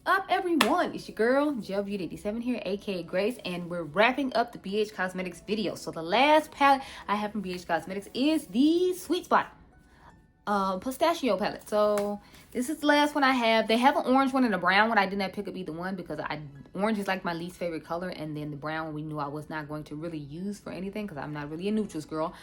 up, everyone? It's your girl Gelbeauty-QM here, aka Grace, and we're wrapping up the BH Cosmetics video. So the last palette I have from BH Cosmetics is the Sweet Spot Pistachio palette. So this is the last one I have. They have an orange one and a brown one. I did not pick up either one because orange is like my least favorite color, and then the brown one we knew I was not going to really use for anything because I'm not really a neutrals girl.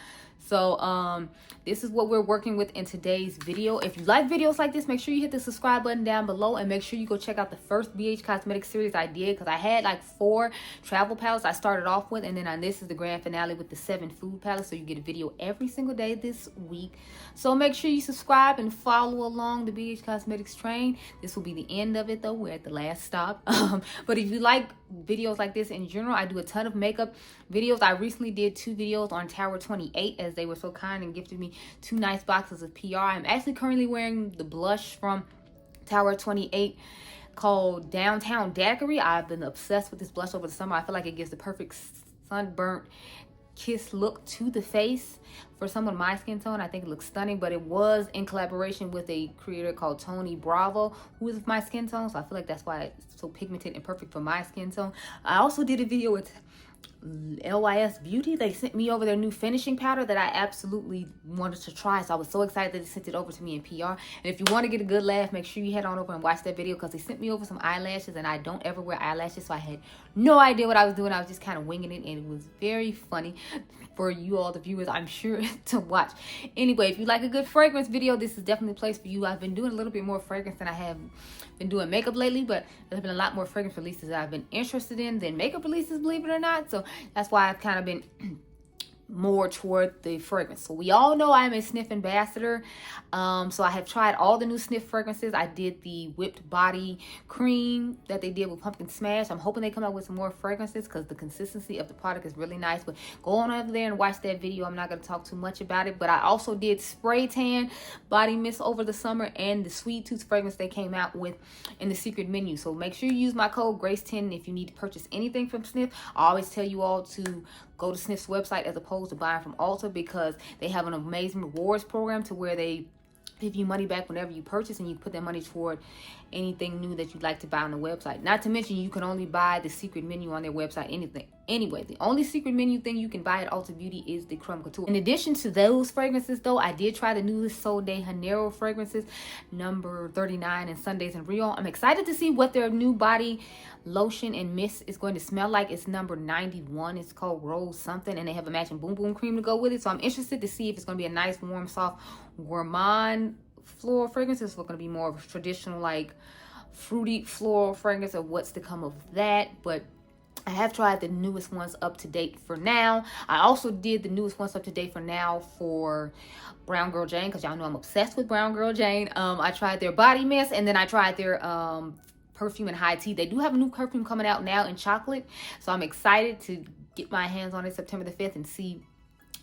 So this is what we're working with in today's video. If you like videos like this, make sure you hit the subscribe button down below, and make sure you go check out the first BH Cosmetics series I did, because I had like 4 travel palettes I started off with, and then this is the grand finale with the 7 food palettes. So you get a video every single day this week. So make sure you subscribe and follow along the BH Cosmetics train. This will be the end of it though. We're at the last stop. But if you like videos like this in general, I do a ton of makeup videos. I recently did 2 videos on Tower 28, as they were so kind and gifted me 2 nice boxes of PR. I'm actually currently wearing the blush from Tower 28 called Downtown Daiquiri. I've been obsessed with this blush over the summer. I feel like it gives the perfect sunburnt kiss look to the face for someone my skin tone. I think it looks stunning, but it was in collaboration with a creator called Tony Bravo, who is my skin tone, so I feel like that's why it's so pigmented and perfect for my skin tone. I also did a video with Ulta Beauty. They sent me over their new finishing powder that I absolutely wanted to try, so I was so excited that they sent it over to me in PR. And if you want to get a good laugh, make sure you head on over and watch that video, because they sent me over some eyelashes, and I don't ever wear eyelashes, so I had no idea what I was doing. I was just kind of winging it, and it was very funny for you all, the viewers, I'm sure, to watch. Anyway, if you like a good fragrance video, this is definitely a place for you. I've been doing a little bit more fragrance than I have been doing makeup lately, but there's been a lot more fragrance releases that I've been interested in than makeup releases, believe it or not. So that's why I've kind of been more toward the fragrance. So we all know I'm a Snif ambassador. So I have tried all the new Snif fragrances. I did the whipped body cream that they did with pumpkin smash. I'm hoping they come out with some more fragrances, because the consistency of the product is really nice. But go on over there and watch that video. I'm not going to talk too much about it, but I also did spray tan body mist over the summer, and the sweet tooth fragrance they came out with in the secret menu. So make sure you use my code GRACE10 if you need to purchase anything from Snif. I always tell you all to go to Snif's website as opposed to buying from Ulta, because they have an amazing rewards program to where they give you money back whenever you purchase, and you put that money toward anything new that you'd like to buy on the website. Not to mention, you can only buy the secret menu on their website. Anyway, the only secret menu thing you can buy at Ulta Beauty is the Creme Couture. In addition to those fragrances though, I did try the new Sol de Janeiro fragrances, number 39 and Sundays in Rio. I'm excited to see what their new body lotion and mist is going to smell like. It's number 91. It's called Rose something, and they have a matching Boom Boom cream to go with it. So I'm interested to see if it's going to be a nice, warm, soft, gourmand floral fragrance. It's going to be more of a traditional, like, fruity floral fragrance, of what's to come of that. But I have tried the newest ones up to date for now. I also did the newest ones up to date for now for Brown Girl Jane, because y'all know I'm obsessed with Brown Girl Jane. I tried their body mist, and then I tried their perfume and high tea. They do have a new perfume coming out now in chocolate, so I'm excited to get my hands on it September the 5th and see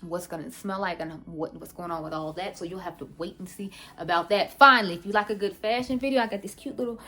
what's gonna smell like and what's going on with all that. So you'll have to wait and see about that. Finally, if you like a good fashion video, I got this cute little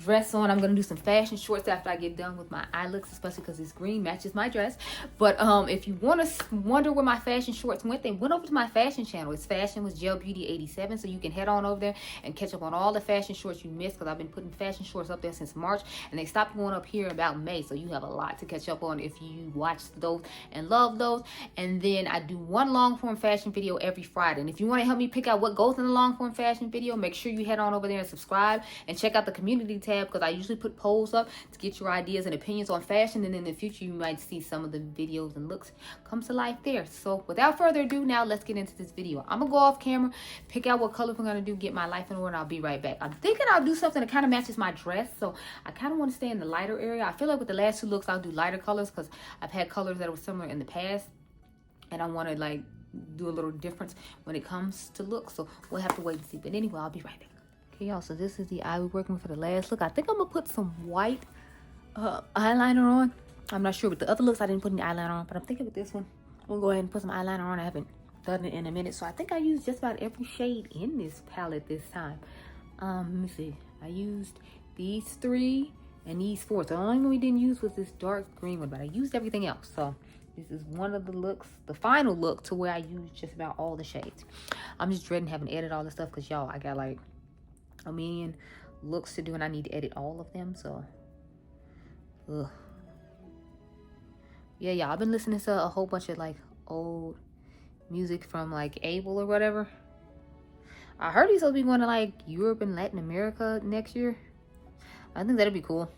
dress on. I'm gonna do some fashion shorts after I get done with my eye looks, especially because this green matches my dress. But if you want to wonder where my fashion shorts went, they went over to my fashion channel. It's Fashion with Gelbeauty-87, so you can head on over there and catch up on all the fashion shorts you missed, because I've been putting fashion shorts up there since March, and they stopped going up here about May, so you have a lot to catch up on if you watched those and love those. And then I do one long form fashion video every Friday, and if you want to help me pick out what goes in the long form fashion video, make sure you head on over there and subscribe and check out the community tab, because I usually put polls up to get your ideas and opinions on fashion, and in the future you might see some of the videos and looks come to life there. So without further ado, now let's get into this video. I'm gonna go off camera, pick out what colors we're gonna do, get my life in order, and I'll be right back. I'm thinking I'll do something that kind of matches my dress, so I kind of want to stay in the lighter area. I feel like with the last 2 looks I'll do lighter colors, because I've had colors that were similar in the past, and I want to like do a little difference when it comes to looks. So we'll have to wait and see, but anyway, I'll be right back. Okay, y'all, so this is the eye we're working with for the last look. I think I'm gonna put some white eyeliner on. I'm not sure with the other looks. I didn't put any eyeliner on, but I'm thinking with this one, I'm gonna go ahead and put some eyeliner on. I haven't done it in a minute, so I think I used just about every shade in this palette this time. Let me see. I used these 3 and these 4. So the only one we didn't use was this dark green one, but I used everything else. So this is one of the looks, the final look, to where I used just about all the shades. I'm just dreading having to edit all this stuff, because y'all, I got like a million looks to do, and I need to edit all of them. So, ugh. Yeah, I've been listening to a whole bunch of like old music from like Abel or whatever. I heard he's supposed to be going to like Europe and Latin America next year. I think that'd be cool.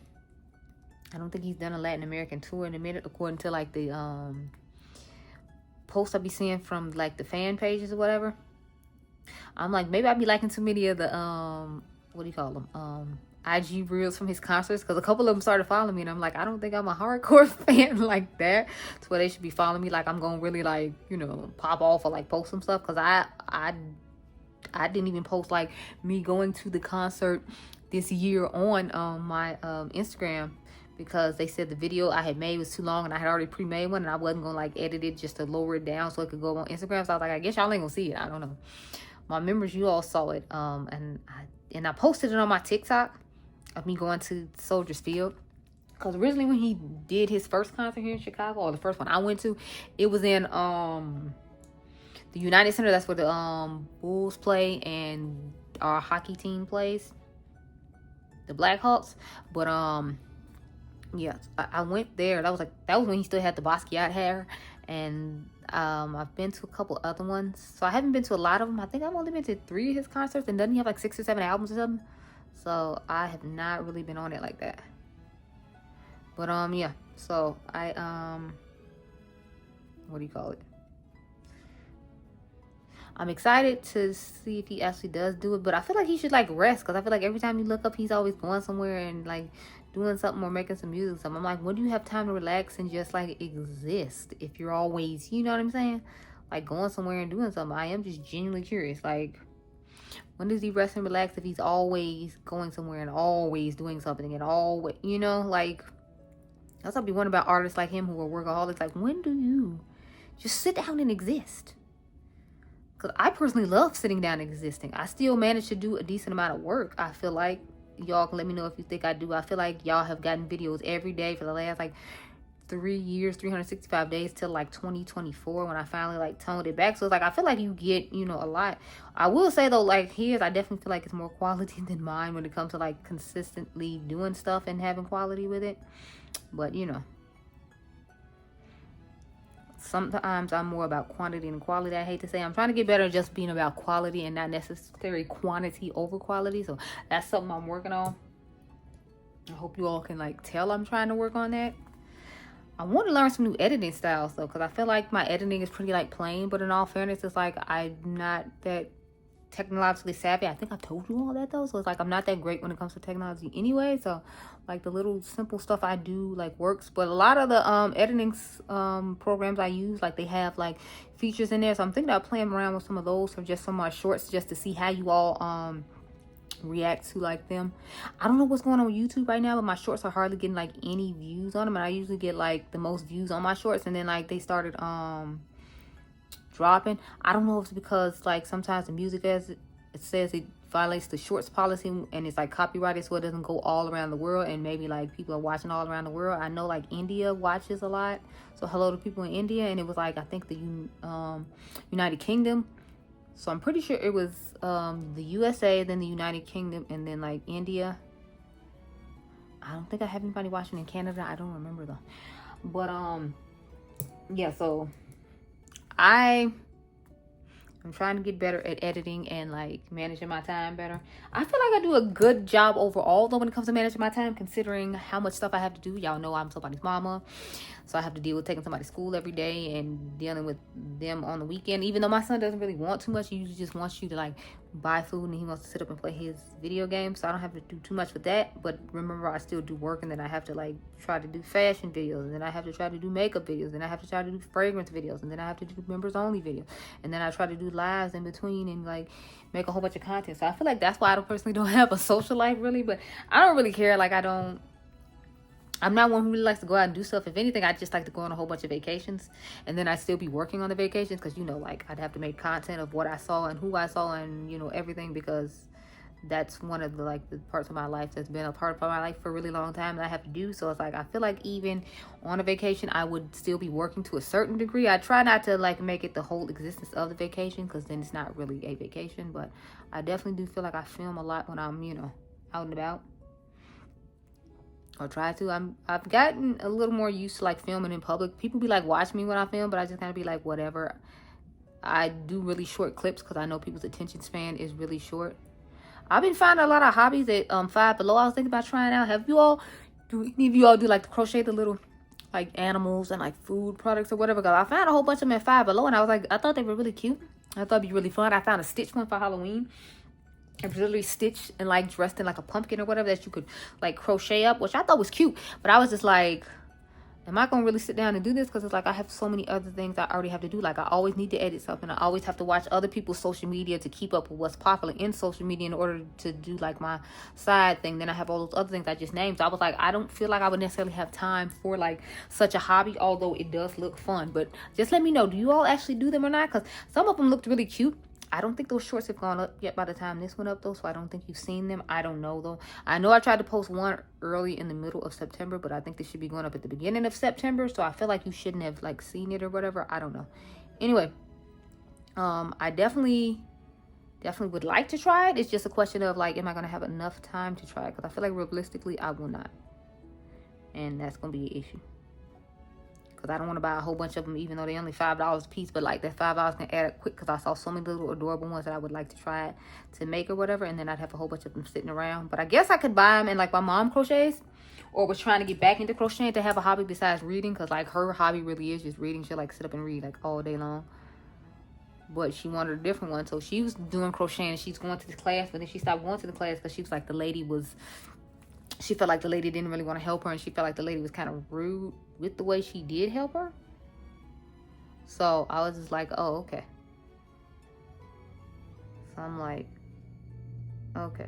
I don't think he's done a Latin American tour in a minute, according to like the posts I be seeing from like the fan pages or whatever. I'm like, maybe I'd be liking too many of the what do you call them, IG reels from his concerts, because a couple of them started following me, and I'm like, I don't think I'm a hardcore fan like that to where they should be following me. Like I'm gonna really like, you know, pop off or like post some stuff, because I didn't even post like me going to the concert this year on my Instagram, because they said the video I had made was too long, and I had already pre-made one, and I wasn't gonna like edit it just to lower it down so it could go on Instagram. So I was like, I guess y'all ain't gonna see it. I don't know. My members, you all saw it, and I posted it on my TikTok of me going to Soldier's Field, because originally when he did his first concert here in Chicago, or the first one I went to, it was in the United Center. That's where the Bulls play and our hockey team plays, the Blackhawks. But yeah, I went there. That was when he still had the Basquiat hair. And I've been to a couple other ones, so I haven't been to a lot of them. I think I've only been to 3 of his concerts, and doesn't he have like 6 or 7 albums or something? So I have not really been on it like that. But yeah, so I what do you call it, I'm excited to see if he actually does do it, but I feel like he should like rest, because I feel like every time you look up, he's always going somewhere and like doing something or making some music or something. I'm like, when do you have time to relax and just like exist if you're always, you know what I'm saying, like going somewhere and doing something? I am just genuinely curious, like, when does he rest and relax if he's always going somewhere and always doing something and always, you know, like, that's what I be wondering about artists like him who are workaholics. Like, when do you just sit down and exist? Because I personally love sitting down and existing. I still manage to do a decent amount of work. I feel like y'all can let me know if you think I do. I feel like y'all have gotten videos every day for the last like 3 years, 365 days till like 2024, when I finally like toned it back. So it's like, I feel like you get, you know, a lot. I will say though, like his, I definitely feel like it's more quality than mine when it comes to like consistently doing stuff and having quality with it. But you know, sometimes I'm more about quantity than quality. I hate to say, I'm trying to get better at just being about quality and not necessarily quantity over quality. So that's something I'm working on. I hope you all can like tell I'm trying to work on that. I want to learn some new editing styles though, because I feel like my editing is pretty like plain, but in all fairness, it's like I'm not that technologically savvy. I think I told you all that though. So it's like I'm not that great when it comes to technology anyway. So like the little simple stuff I do like works, but a lot of the editing programs I use, like they have like features in there. So I'm thinking about playing around with some of those for just some of my shorts, just to see how you all react to like them. I don't know what's going on with YouTube right now, but my shorts are hardly getting like any views on them, and I usually get like the most views on my shorts, and then like they started dropping. I don't know if it's because like sometimes the music, as it says, it violates the shorts policy and it's like copyrighted, so it doesn't go all around the world, and maybe like people are watching all around the world. I know like India watches a lot, so hello to people in India. And it was like, I think the United Kingdom. So I'm pretty sure it was the USA, then the United Kingdom, and then like India. I don't think I have anybody watching in Canada. I don't remember though. But yeah, so I'm trying to get better at editing and like managing my time better. I feel like I do a good job overall though when it comes to managing my time, considering how much stuff I have to do. Y'all know I'm somebody's mama, so I have to deal with taking somebody to school every day and dealing with them on the weekend. Even though my son doesn't really want too much, he usually just wants you to like buy food and he wants to sit up and play his video games, so I don't have to do too much with that. But remember, I still do work, and then I have to like try to do fashion videos, and then I have to try to do makeup videos, and I have to try to do fragrance videos, and then I have to do members only videos, and then I try to do lives in between and like make a whole bunch of content. So I feel like that's why I personally don't have a social life really, but I don't really care. Like I'm not one who really likes to go out and do stuff. If anything, I just like to go on a whole bunch of vacations, and then I'd still be working on the vacations, because, you know, like I'd have to make content of what I saw and who I saw and, you know, everything, because that's one of the like the parts of my life that's been a part of my life for a really long time that I have to do. So it's like, I feel like even on a vacation, I would still be working to a certain degree. I try not to like make it the whole existence of the vacation, because then it's not really a vacation, but I definitely do feel like I film a lot when I'm, you know, out and about. Or try to. I've gotten a little more used to like filming in public. People be like watch me when I film, but I just kind of be like whatever. I do really short clips because I know people's attention span is really short. I've been finding a lot of hobbies at Five Below. I was thinking about trying out. Do any of you all do like the crochet the little like animals and like food products or whatever? Cause I found a whole bunch of them at Five Below and I was like, I thought they were really cute. I thought it'd be really fun. I found a stitch one for Halloween. It was literally stitched and like dressed in like a pumpkin or whatever that you could like crochet up, which I thought was cute. But I was just like, am I gonna really sit down and do this? Because it's like I have so many other things I already have to do. Like I always need to edit something. I always have to watch other people's social media to keep up with what's popular in social media in order to do like my side thing. Then I have all those other things I just named. So I was like, I don't feel like I would necessarily have time for like such a hobby, although it does look fun. But just let me know, do you all actually do them or not? Because some of them looked really cute. I don't think those shorts have gone up yet by the time this went up though, so I don't think you've seen them. I don't know though. I know I tried to post one early in the middle of September, but I think they should be going up at the beginning of September, so I feel like you shouldn't have like seen it or whatever. I don't know. Anyway, I definitely would like to try it. It's just a question of like, am I gonna have enough time to try it? Because I feel like realistically I will not, and that's gonna be an issue. Because I don't want to buy a whole bunch of them, even though they're only $5 a piece. But like that $5 can add up quick because I saw so many little adorable ones that I would like to try to make or whatever. And then I'd have a whole bunch of them sitting around. But I guess I could buy them and like my mom crochets or was trying to get back into crocheting to have a hobby besides reading. Because like her hobby really is just reading. She'll like sit up and read like all day long. But she wanted a different one. So she was doing crocheting and she's going to this class. But then she stopped going to the class because she was like she felt like the lady didn't really want to help her. And she felt like the lady was kind of rude with the way she did help her. So I was just like, oh, okay. So I'm like, okay.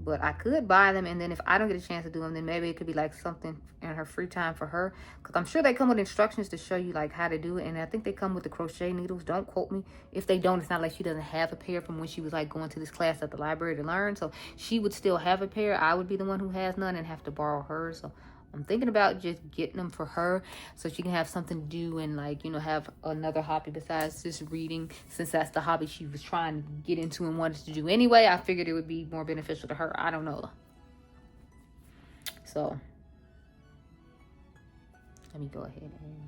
But I could buy them, and then if I don't get a chance to do them, then maybe it could be like something in her free time for her. Because I'm sure they come with instructions to show you like how to do it. And I think they come with the crochet needles. Don't quote me. If they don't, it's not like she doesn't have a pair from when she was like going to this class at the library to learn. So she would still have a pair. I would be the one who has none and have to borrow hers. So I'm thinking about just getting them for her so she can have something to do and like, you know, have another hobby besides just reading, since that's the hobby she was trying to get into and wanted to do anyway. I figured it would be more beneficial to her. I don't know. So let me go ahead and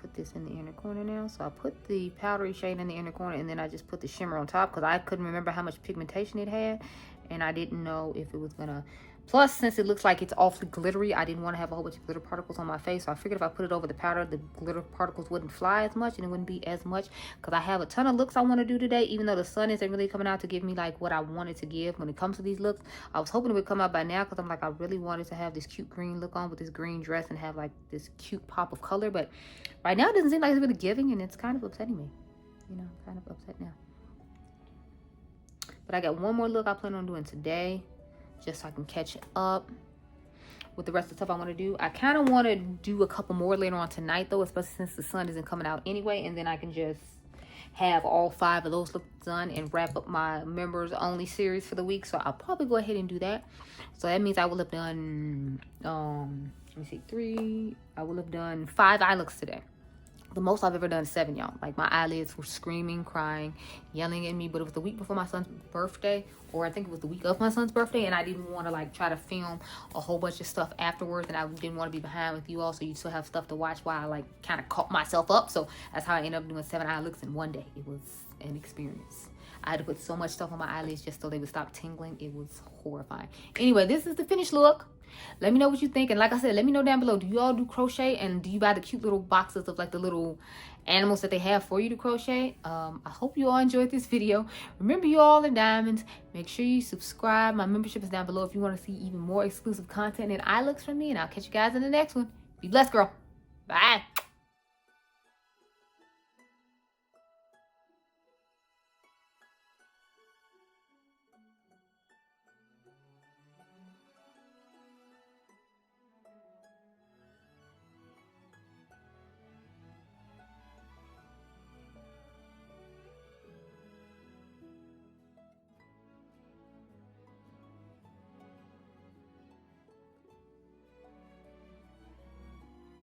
put this in the inner corner now. So I put the powdery shade in the inner corner and then I just put the shimmer on top because I couldn't remember how much pigmentation it had and I didn't know if it was gonna. Plus, since it looks like it's awfully glittery, I didn't want to have a whole bunch of glitter particles on my face. So I figured if I put it over the powder, the glitter particles wouldn't fly as much and it wouldn't be as much. Because I have a ton of looks I want to do today, even though the sun isn't really coming out to give me like what I wanted to give when it comes to these looks. I was hoping it would come out by now because I'm like, I really wanted to have this cute green look on with this green dress and have like this cute pop of color. But right now it doesn't seem like it's really giving and it's kind of upsetting me. You know, kind of upset now. But I got one more look I plan on doing today, just so I can catch up with the rest of the stuff I want to do. I kind of want to do a couple more later on tonight, though, especially since the sun isn't coming out anyway. And then I can just have all 5 of those looks done and wrap up my members only series for the week. So I'll probably go ahead and do that. So that means I will have done, let me see, 3. I will have done 5 eye looks today. The most I've ever done is 7, y'all. Like my eyelids were screaming, crying, yelling at me. But it was the week before my son's birthday, or I think it was the week of my son's birthday, and I didn't want to like try to film a whole bunch of stuff afterwards, and I didn't want to be behind with you all, so you still have stuff to watch while I like kind of caught myself up. So that's how I ended up doing 7 eye looks in one day. It was an experience. I had to put so much stuff on my eyelids just so they would stop tingling. It was horrifying. Anyway, this is the finished look. Let me know what you think, and like I said, let me know down below, do you all do crochet, and do you buy the cute little boxes of like the little animals that they have for you to crochet? I hope you all enjoyed this video. Remember, you all are diamonds. Make sure you subscribe. My membership is down below if you want to see even more exclusive content and eye looks from me, and I'll catch you guys in the next one. Be blessed, girl. Bye.